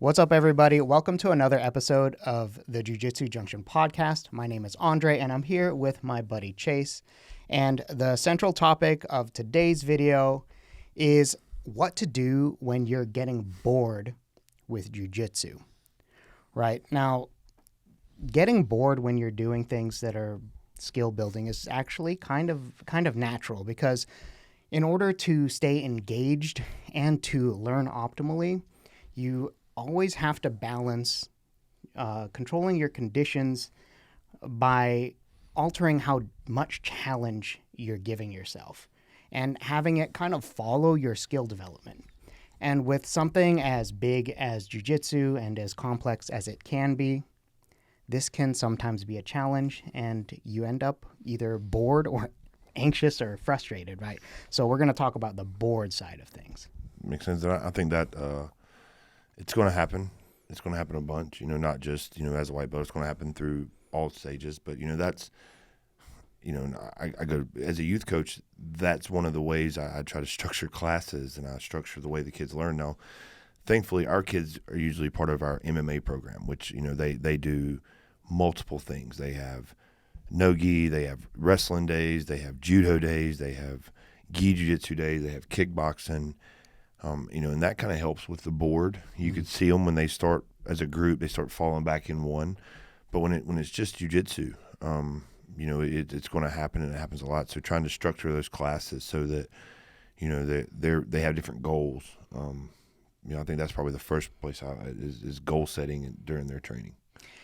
What's up, everybody? Welcome to another episode of the Jiu Jitsu Junction podcast. My name is Andre, and I'm here with my buddy Chase. And the central topic of today's video is what to do when you're getting bored with Jiu Jitsu. Right? Now, getting bored when you're doing things that are skill building is actually kind of natural, because in order to stay engaged and to learn optimally, you always have to balance controlling your conditions by altering how much challenge you're giving yourself and having it kind of follow your skill development. And with something as big as jiu-jitsu and as complex as it can be, this can sometimes be a challenge, and you end up either bored or anxious or frustrated, right? So we're going to talk about the bored side of things. Makes sense. I think that it's going to happen. It's going to happen a bunch, not just, as a white belt. It's going to happen through all stages. But, that's, I go, as a youth coach, that's one of the ways I try to structure classes, and I structure the way the kids learn. Now, thankfully, our kids are usually part of our MMA program, which, they do multiple things. They have no-gi, they have wrestling days, they have judo days, they have gi jiu-jitsu days, they have kickboxing. And that kind of helps with the board. You could see them when they start as a group, they start falling back in one. But when it's just jiu-jitsu, it's going to happen, and it happens a lot. So trying to structure those classes so that, they have different goals. I think that's probably the first place is goal setting during their training.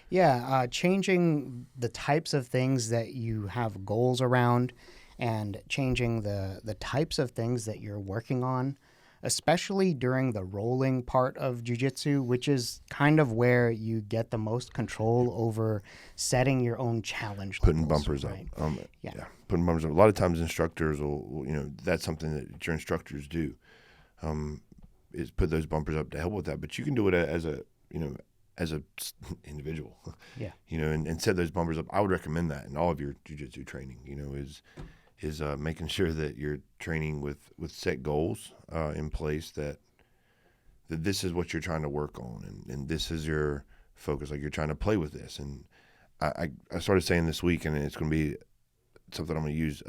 Yeah, changing the types of things that you have goals around, and changing the types of things that you're working on, especially during the rolling part of jiu-jitsu, which is kind of where you get the most control over setting your own challenge Putting levels, bumpers right? up. Putting bumpers up. A lot of times instructors will, that's something that your instructors do, is put those bumpers up to help with that. But you can do it as a individual, and set those bumpers up. I would recommend that in all of your jiu-jitsu training, is making sure that you're training with set goals in place, that this is what you're trying to work on, and this is your focus. Like, you're trying to play with this. And I started saying this week, and it's going to be something I'm going to use.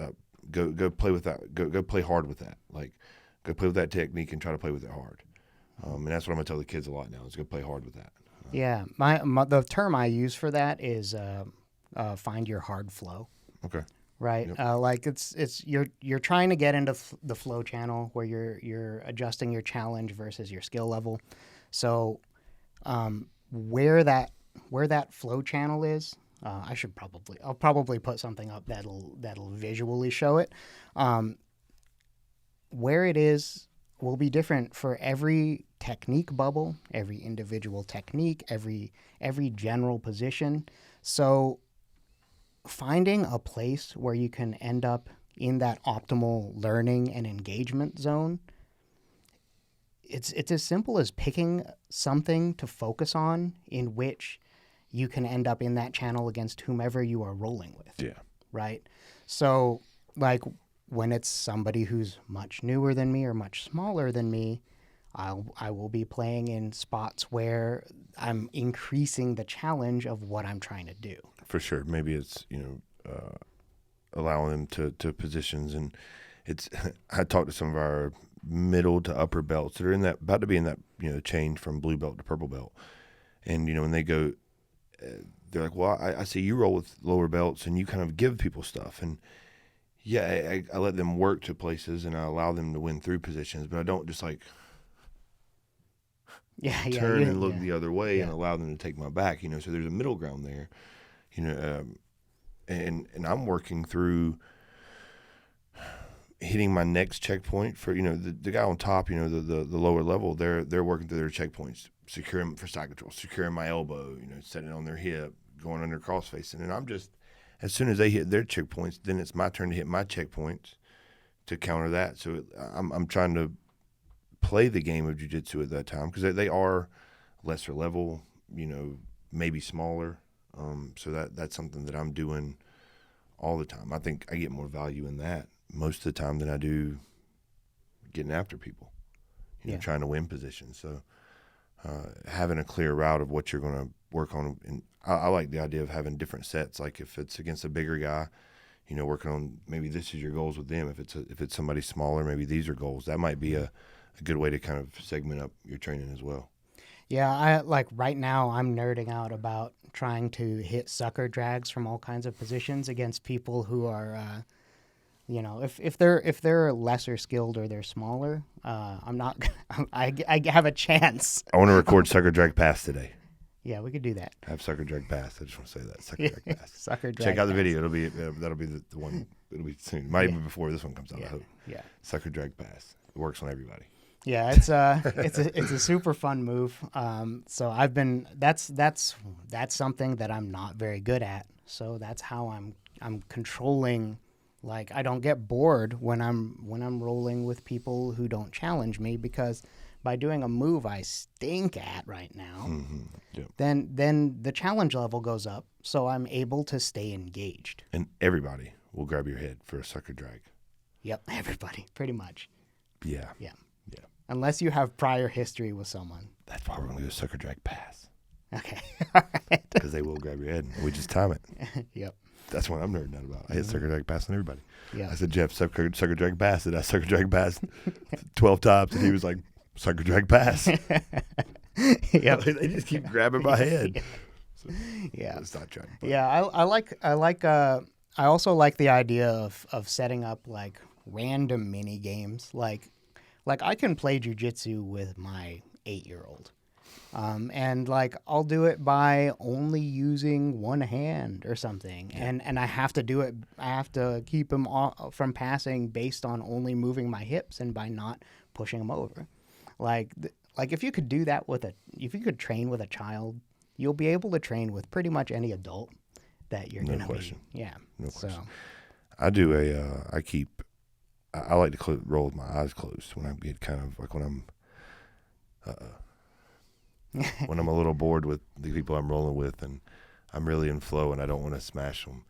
Go play with that. Go play hard with that. Like, go play with that technique and try to play with it hard. And that's what I'm going to tell the kids a lot now, is go play hard with that. Yeah, the term I use for that is find your hard flow. Okay. Right. Yep. Like it's you're trying to get into the flow channel where you're adjusting your challenge versus your skill level. So where that flow channel is, I'll probably put something up that'll visually show it. Where it is will be different for every technique bubble, every individual technique, every general position. So finding a place where you can end up in that optimal learning and engagement zone, it's as simple as picking something to focus on in which you can end up in that channel against whomever you are rolling with. Yeah. Right? So, like, when it's somebody who's much newer than me or much smaller than me, I will be playing in spots where I'm increasing the challenge of what I'm trying to do. For sure. Maybe it's, allowing them to positions. And it's, I talked to some of our middle to upper belts that are about to be in that, change from blue belt to purple belt. And, when they go, they're like, well, I see you roll with lower belts and you kind of give people stuff. And yeah, I let them work to places, and I allow them to win through positions, but I don't just turn and look the other way and allow them to take my back, so there's a middle ground there, and I'm working through hitting my next checkpoint for, the guy on top, the lower level, they're working through their checkpoints, securing for side control, securing my elbow, setting it on their hip, going under cross facing. And I'm just, as soon as they hit their checkpoints, then it's my turn to hit my checkpoints to counter that. So I'm trying to play the game of jiu-jitsu at that time, because they are lesser level, maybe smaller. So that's something that I'm doing all the time. I think I get more value in that most of the time than I do getting after people, trying to win positions. So having a clear route of what you're going to work on. And I like the idea of having different sets. Like if it's against a bigger guy, working on maybe this is your goals with them. If it's somebody smaller, maybe these are goals. That might be a good way to kind of segment up your training as well. Yeah, I like right now I'm nerding out about trying to hit sucker drags from all kinds of positions against people who are, if they're lesser skilled or they're smaller, I'm not. I have a chance. I want to record sucker drag pass today. Yeah, we could do that. Have sucker drag pass. I just want to say that sucker drag pass. Sucker drag. Check out the pass. video. That'll be the one. It'll be soon. Might even before this one comes out. Yeah. I hope. Yeah. Sucker drag pass. It works on everybody. Yeah, it's a super fun move. So I've been that's something that I'm not very good at. So that's how I'm controlling. Like I don't get bored when I'm rolling with people who don't challenge me, because by doing a move I stink at right now, Yep. then the challenge level goes up. So I'm able to stay engaged. And everybody will grab your head for a sucker drag. Yep, everybody, pretty much. Yeah. Yeah. Yeah. Unless you have prior history with someone. That's why we're going to go sucker drag pass. Okay. All right. Because they will grab your head. And we just time it. Yep. That's what I'm nerding out about. I hit sucker drag pass on everybody. Yeah. I said, Jeff, sucker drag pass. And I sucker drag pass 12 times. And he was like, sucker drag pass. Yep. They just keep grabbing my head. So, Yeah. let's not try. Yeah. I also like the idea of setting up like random mini games. Like I can play jiu-jitsu with my 8-year-old. And like I'll do it by only using one hand or something, and I have to do it. I have to keep him from passing based on only moving my hips and by not pushing him over. Like if you could do that if you could train with a child, you'll be able to train with pretty much any adult that you're gonna question. be. Yeah. No So question. I do I like to roll with my eyes closed when I get kind of like when I'm a little bored with the people I'm rolling with and I'm really in flow and I don't want to smash them.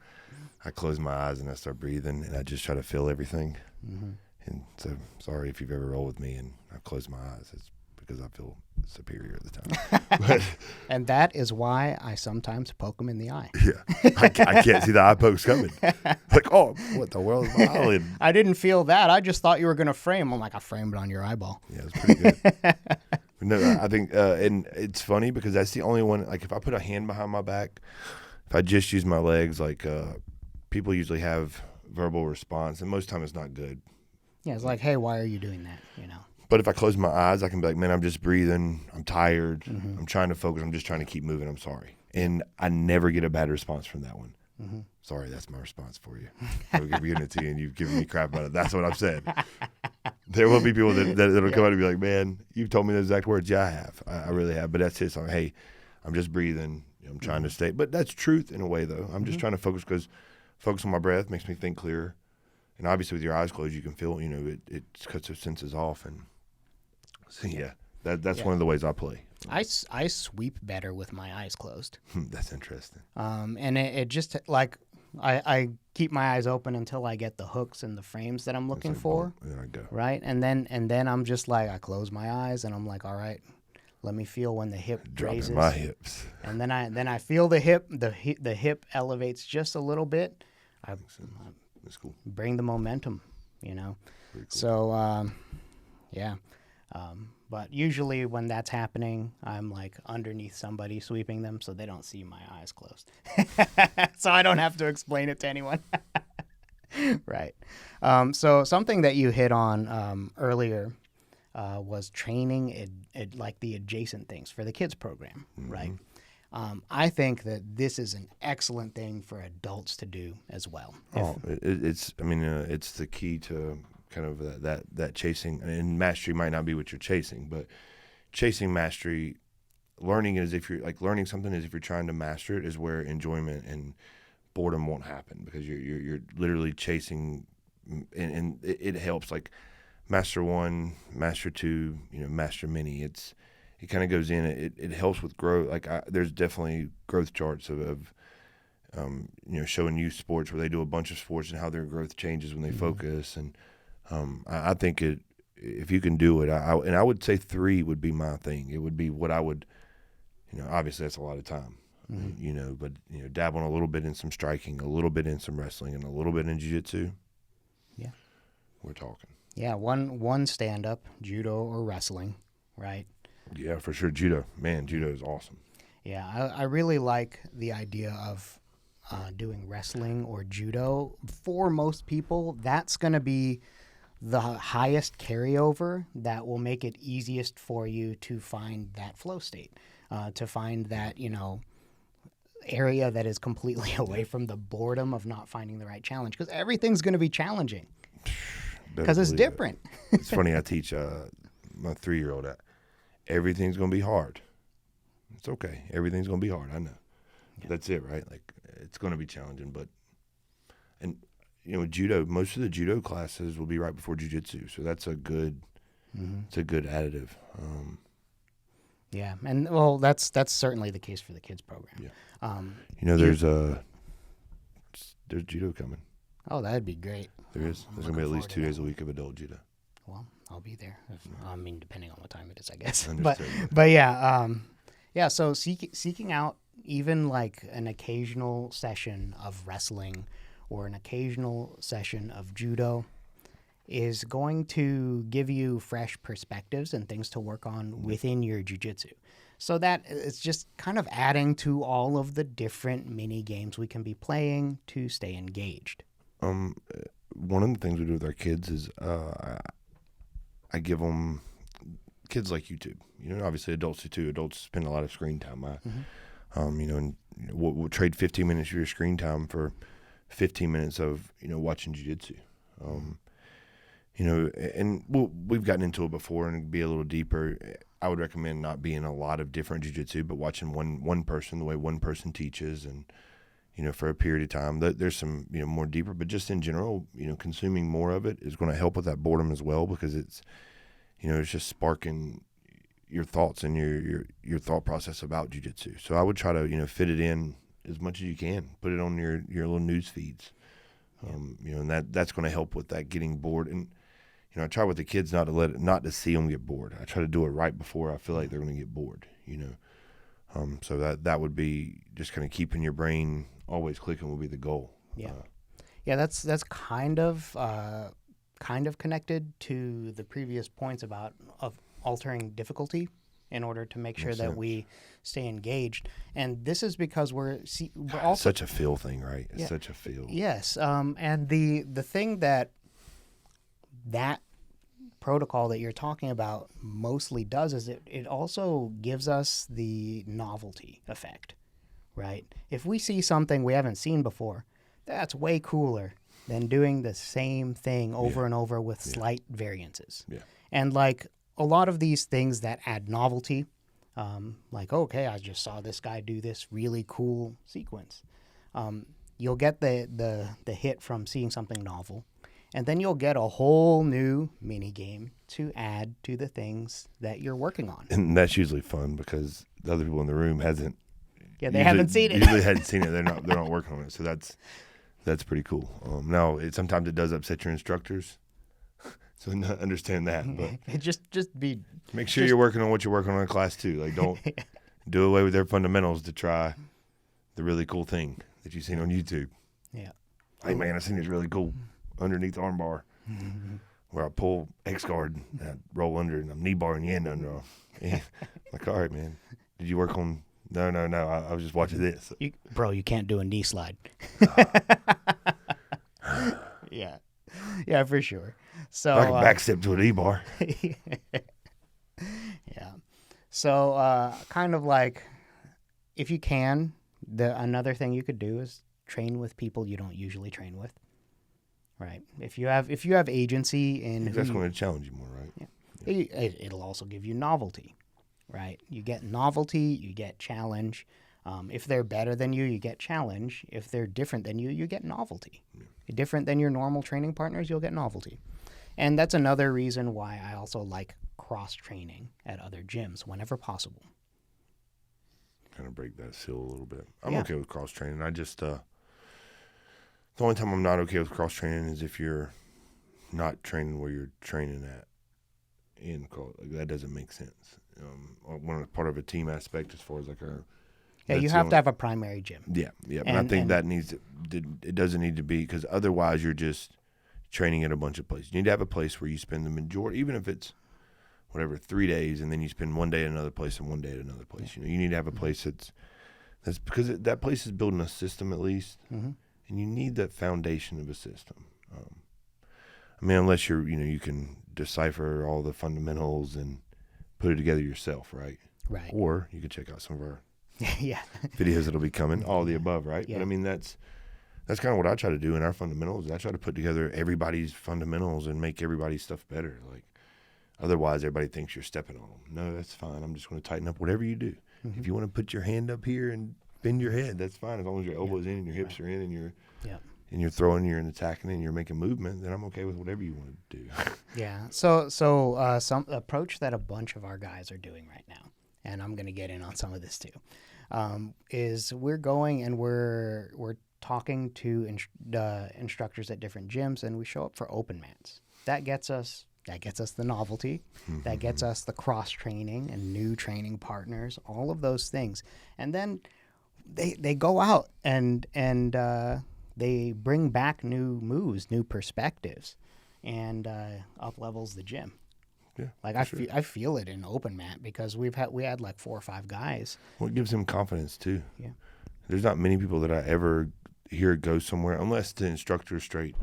I close my eyes and I start breathing and I just try to feel everything. Mm-hmm. And so, sorry if you've ever rolled with me and I close my eyes. It's because I feel superior at the time. And that is why I sometimes poke them in the eye. Yeah, I can't see the eye pokes coming. Like, oh, what the world is my eyelid? I didn't feel that. I just thought you were going to frame. I'm like, I framed it on your eyeball. Yeah, it's pretty good. No, I think, and it's funny because that's the only one. Like, if I put a hand behind my back, if I just use my legs, like people usually have verbal response, and most time it's not good. Yeah, it's like, hey, why are you doing that? But if I close my eyes, I can be like, man, I'm just breathing. I'm tired. Mm-hmm. I'm trying to focus. I'm just trying to keep moving. I'm sorry. And I never get a bad response from that one. Mm-hmm. Sorry, that's my response for you. I'm giving it to you and you've given me crap about it. That's what I've said. There will be people that'll come out and be like, man, you've told me the exact words. Yeah, I have. I really have. But that's it. So, hey, I'm just breathing. I'm trying to stay. But that's truth in a way, though. I'm just trying to focus because focus on my breath makes me think clearer. And obviously with your eyes closed, you can feel, it cuts those senses off. And so, yeah, that's one of the ways I play. I sweep better with my eyes closed. That's interesting. And it just like I keep my eyes open until I get the hooks and the frames that I'm looking for. And then I go. Right. And then I'm just like, I close my eyes and I'm like, all right, let me feel when the hip raises. Dropping my hips. And then I feel the hip elevates just a little bit. That's cool. Bring the momentum, Very cool. So, yeah. But usually when that's happening, I'm like underneath somebody sweeping them so they don't see my eyes closed. So I don't have to explain it to anyone. Right. So something that you hit on earlier was training like the adjacent things for the kids program, right? I think that this is an excellent thing for adults to do as well. It's the key to kind of that chasing, and mastery might not be what you're chasing, but chasing mastery, learning if you're trying to master it is where enjoyment and boredom won't happen because you're literally chasing, and it helps like master 1, master 2, master many. It kind of goes in. It helps with growth. Like there's definitely growth charts of showing youth sports where they do a bunch of sports and how their growth changes when they focus. And I think if you can do it, and I would say 3 would be my thing. It would be what I would, obviously that's a lot of time, but dabbling a little bit in some striking, a little bit in some wrestling, and a little bit in jiu-jitsu. Yeah. We're talking. Yeah, one stand-up, judo or wrestling, right? Yeah, for sure. Judo. Man, judo is awesome. Yeah, I really like the idea of doing wrestling or judo. For most people, that's going to be the highest carryover that will make it easiest for you to find that flow state, to find that, area that is completely away from the boredom of not finding the right challenge, because everything's going to be challenging because it's different. It's funny. I teach my 3-year-old that everything's going to be hard. It's okay. Everything's going to be hard. I know. Yeah. That's it, right? Like, it's going to be challenging, judo, most of the judo classes will be right before jiu-jitsu. So that's a good, it's a good additive. Yeah. And well, that's certainly the case for the kids program. Yeah. There's judo coming. Oh, that'd be great. There is. There's going to be at least 2 days a week of adult judo. Well, I'll be there. I mean, depending on what time it is, I guess. But yeah. So seeking out even like an occasional session of wrestling or an occasional session of judo is going to give you fresh perspectives and things to work on within your jiu-jitsu. So that it's just kind of adding to all of the different mini games we can be playing to stay engaged. One of the things we do with our kids is I give them, kids like YouTube. Obviously adults do too. Adults spend a lot of screen time. And we'll trade 15 minutes of your screen time for 15 minutes of watching jiu-jitsu. And we've gotten into it before and be a little deeper. I would recommend not being a lot of different jiu-jitsu, but watching one person, the way one person teaches, and for a period of time. There's some more deeper, but just in general, consuming more of it is going to help with that boredom as well, because it's it's just sparking your thoughts and your thought process about jiu-jitsu. So I would try to fit it in as much as you can. Put it on your little news feeds, and that's going to help with that getting bored. And I try with the kids not to see them get bored. I try to do it right before I feel like they're going to get bored. So that would be just kind of keeping your brain always clicking would be the goal. Yeah, that's kind of connected to the previous points of altering difficulty in order to make sure that we stay engaged. And this is because we're also such a feel thing, right? It's such a feel. Yes, and the thing that protocol that you're talking about mostly does is it also gives us the novelty effect, right? If we see something we haven't seen before, that's way cooler than doing the same thing over and over with slight variances. Yeah. And like a lot of these things that add novelty, like, okay, I just saw this guy do this really cool sequence. You'll get the hit from seeing something novel. And then you'll get a whole new mini game to add to the things that you're working on. And that's usually fun because the other people in the room haven't seen it. Usually hadn't seen it. They're not working on it. So that's pretty cool. Now sometimes it does upset your instructors. So understand that. But just make sure you're working on what you're working on in class too. Like don't do away with their fundamentals to try the really cool thing that you've seen on YouTube. Yeah. Hey man, I seen this really cool underneath armbar where I pull X guard and I roll under and I'm knee barring the end under. Like, all right, man. Did you work on? No. I was just watching this. You can't do a knee slide. Yeah, for sure. So I can backstep to a knee bar. Yeah. So kind of like, if you can, another thing you could do is train with people you don't usually train with. Right. If you have agency in that's going to challenge you more, right? Yeah. It'll also give you novelty, right? You get novelty, you get challenge. If they're better than you, you get challenge. If they're different than you, you get novelty. Yeah. Different than your normal training partners, you'll get novelty. And that's another reason why I also like cross-training at other gyms whenever possible. Kind of break that seal a little bit. I'm okay with cross-training. I just... The only time I'm not okay with cross-training is if you're not training where you're training at. end quote. Like, that doesn't make sense. Part of a team aspect as far as like our. Yeah, you have to have a primary gym. Yeah. And I think that it doesn't need to be, because otherwise you're just training at a bunch of places. You need to have a place where you spend the majority, even if it's whatever, 3 days, and then you spend one day at another place and one day at another place. You need to have a place that's because that place is building a system at least, and you need that foundation of a system. I mean, unless you can decipher all the fundamentals and put it together yourself, right? Right. Or you could check out some of our yeah. videos that'll be coming, all the above, right? Yeah. But I mean, that's kind of what I try to do in our fundamentals. I try to put together everybody's fundamentals and make everybody's stuff better. Like, otherwise, everybody thinks you're stepping on them. No, that's fine. I'm just going to tighten up whatever you do. If you want to put your hand up here and bend your head, that's fine. As long as your elbow's in and your hips are in and you're throwing, you're attacking, and you're making movement, then I'm okay with whatever you want to do. Yeah. So some approach that a bunch of our guys are doing right now, and I'm going to get in on some of this too, is we're going and we're talking to instructors at different gyms, and we show up for open mats. That gets us the novelty, that gets us the cross training and new training partners, all of those things. And then they go out and they bring back new moves, new perspectives, and up levels the gym. Yeah, like I feel it in open mat, because we had like 4 or 5 guys. Well, it gives them confidence too. Yeah, there's not many people that I ever hear go somewhere unless the instructor straight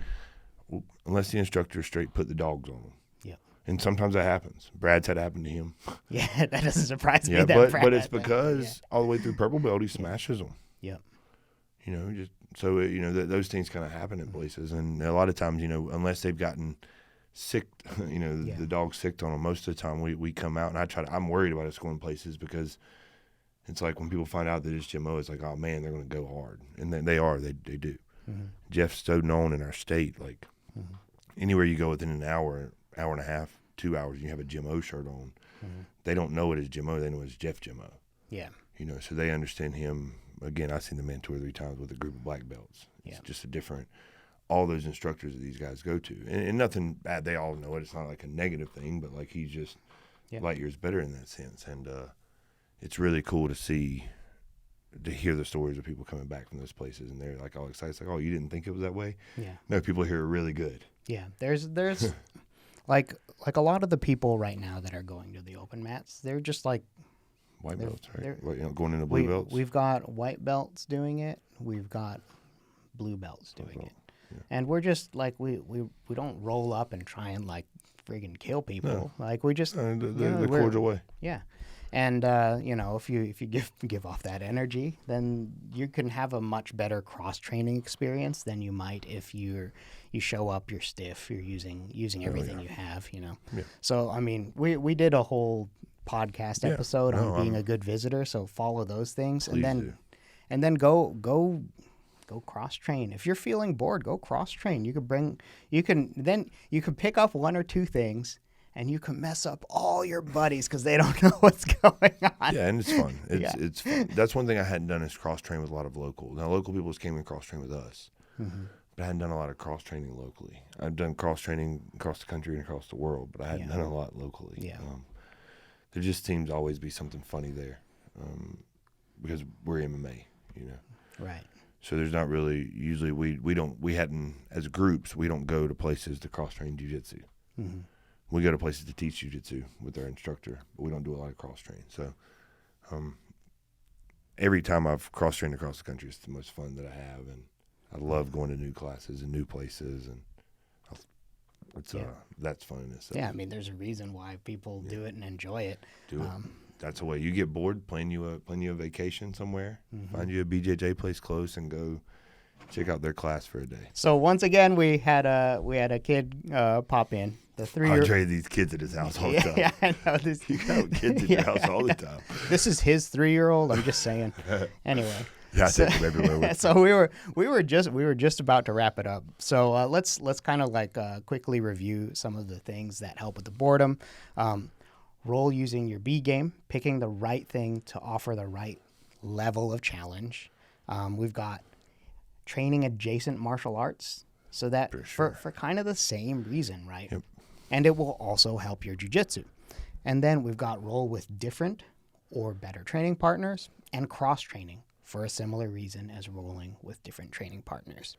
put the dogs on them. Yeah, and sometimes that happens. Brad's had happened to him. Yeah, that doesn't surprise me. Yeah, but it's because all the way through purple belt he smashes them. Yeah, just so those things kind of happen in places, and a lot of times unless they've gotten sick, the dog sicked on them. Most of the time we come out, and I'm worried about us going places, because it's like when people find out that it's GMO, it's like, oh man, they're going to go hard, and they do. Jeff's so known in our state, like anywhere you go within an hour and a half, 2 hours, you have a GMO shirt on. They don't know it as GMO, they know it's Jeff GMO. Yeah, so they understand him. Again, I've seen the man 2 or 3 times with a group of black belts. It's just a different. All those instructors that these guys go to, and nothing bad. They all know it. It's not like a negative thing, but like he's just light years better in that sense. And it's really cool to hear the stories of people coming back from those places, and they're like all excited. It's like, oh, you didn't think it was that way? Yeah. No, people here are really good. Yeah, there's like a lot of the people right now that are going to the open mats, they're just like white belts, right? Going into blue belts. We've got white belts doing it. We've got blue belts doing it. Yeah. And we're just like we don't roll up and try and like friggin' kill people. No. Like we just the cordial way. Yeah. And if you give off that energy, then you can have a much better cross training experience than you might if you show up, you're stiff, you're using everything you have. Yeah. So I mean, we did a whole podcast episode on being a good visitor. So follow those things, and then go cross train. If you're feeling bored, go cross train. You can pick up 1 or 2 things, and you can mess up all your buddies because they don't know what's going on. Yeah, and it's fun. It's fun. That's one thing I hadn't done is cross train with a lot of local. Now, local people came and cross train with us, but I hadn't done a lot of cross training locally. I've done cross training across the country and across the world, but I hadn't done a lot locally. Yeah. There just seems to always be something funny there, because we're MMA, Right. So there's not really, usually we hadn't, as groups, we don't go to places to cross-train jiu-jitsu. We go to places to teach jiu-jitsu with our instructor, but we don't do a lot of cross-train. So every time I've cross-trained across the country, it's the most fun that I have, and I love going to new classes and new places, and that's fun in itself. Yeah, I mean, there's a reason why people do it and enjoy it. That's the way. You get bored, plan you a vacation somewhere, find you a BJJ place close, and go check out their class for a day. So once again, we had a kid pop in. The 3-year-old. Andre, these kids at his house all the time. Yeah, I know this. You got kids at your house all the time. This is his 3-year-old. I'm just saying. Anyway. Yeah, I take him everywhere. So we were just about to wrap it up. So let's kind of like quickly review some of the things that help with the boredom. Roll using your B game, picking the right thing to offer the right level of challenge. We've got training adjacent martial arts, so that for kind of the same reason, right? Yep. and it will also help your jiu-jitsu. And then we've got roll with different or better training partners and cross-training for a similar reason as rolling with different training partners.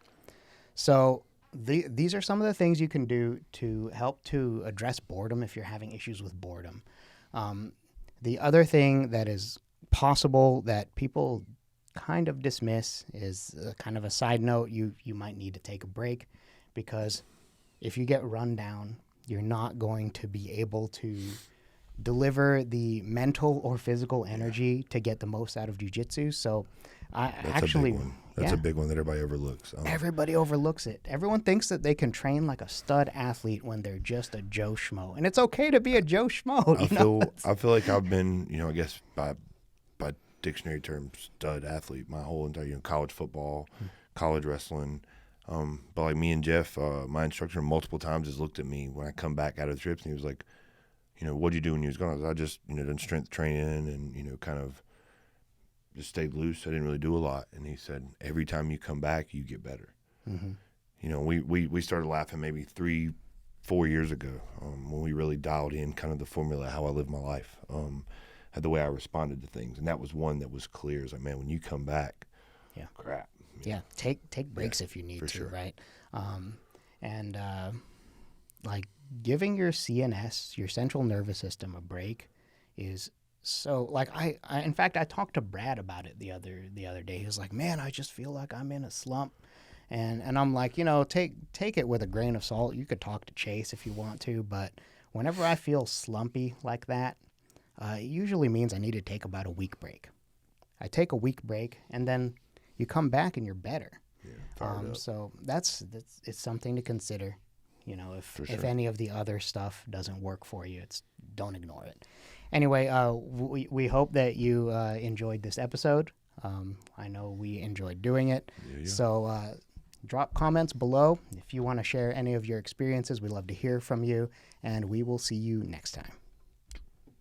So these are some of the things you can do to help to address boredom if you're having issues with boredom. The other thing that is possible that people kind of dismiss is kind of a side note. You might need to take a break, because if you get run down, you're not going to be able to deliver the mental or physical energy to get the most out of jiu-jitsu. So That's a big one. That's a big one that everybody overlooks. Everybody overlooks it. Everyone thinks that they can train like a stud athlete when they're just a Joe Schmo. And it's okay to be a Joe Schmo. I feel like I've been, I guess by dictionary terms, stud athlete my whole entire, college football, college wrestling. But like me and Jeff, my instructor, multiple times has looked at me when I come back out of the trips, and he was like, what'd you do when you was gone? I just, done strength training and, kind of just stayed loose. I didn't really do a lot. And he said, every time you come back, you get better. Mm-hmm. We started laughing maybe 3-4 years ago when we really dialed in kind of the formula, how I live my life, the way I responded to things. And that was one that was clear. It's like, man, when you come back, crap. Yeah, take breaks if you need to, sure. right? Like giving your CNS, your central nervous system, a break is so, like, I in fact, I talked to Brad about it the other day. He was like, man, I just feel like I'm in a slump. And I'm like, take it with a grain of salt. You could talk to Chase if you want to, but whenever I feel slumpy like that, it usually means I need to take about a week break. I take a week break, and then you come back and you're better. Yeah, so that's it's something to consider. If any of the other stuff doesn't work for you, don't ignore it. Anyway, we hope that you enjoyed this episode. I know we enjoyed doing it. Yeah. So drop comments below if you want to share any of your experiences. We'd love to hear from you, and we will see you next time.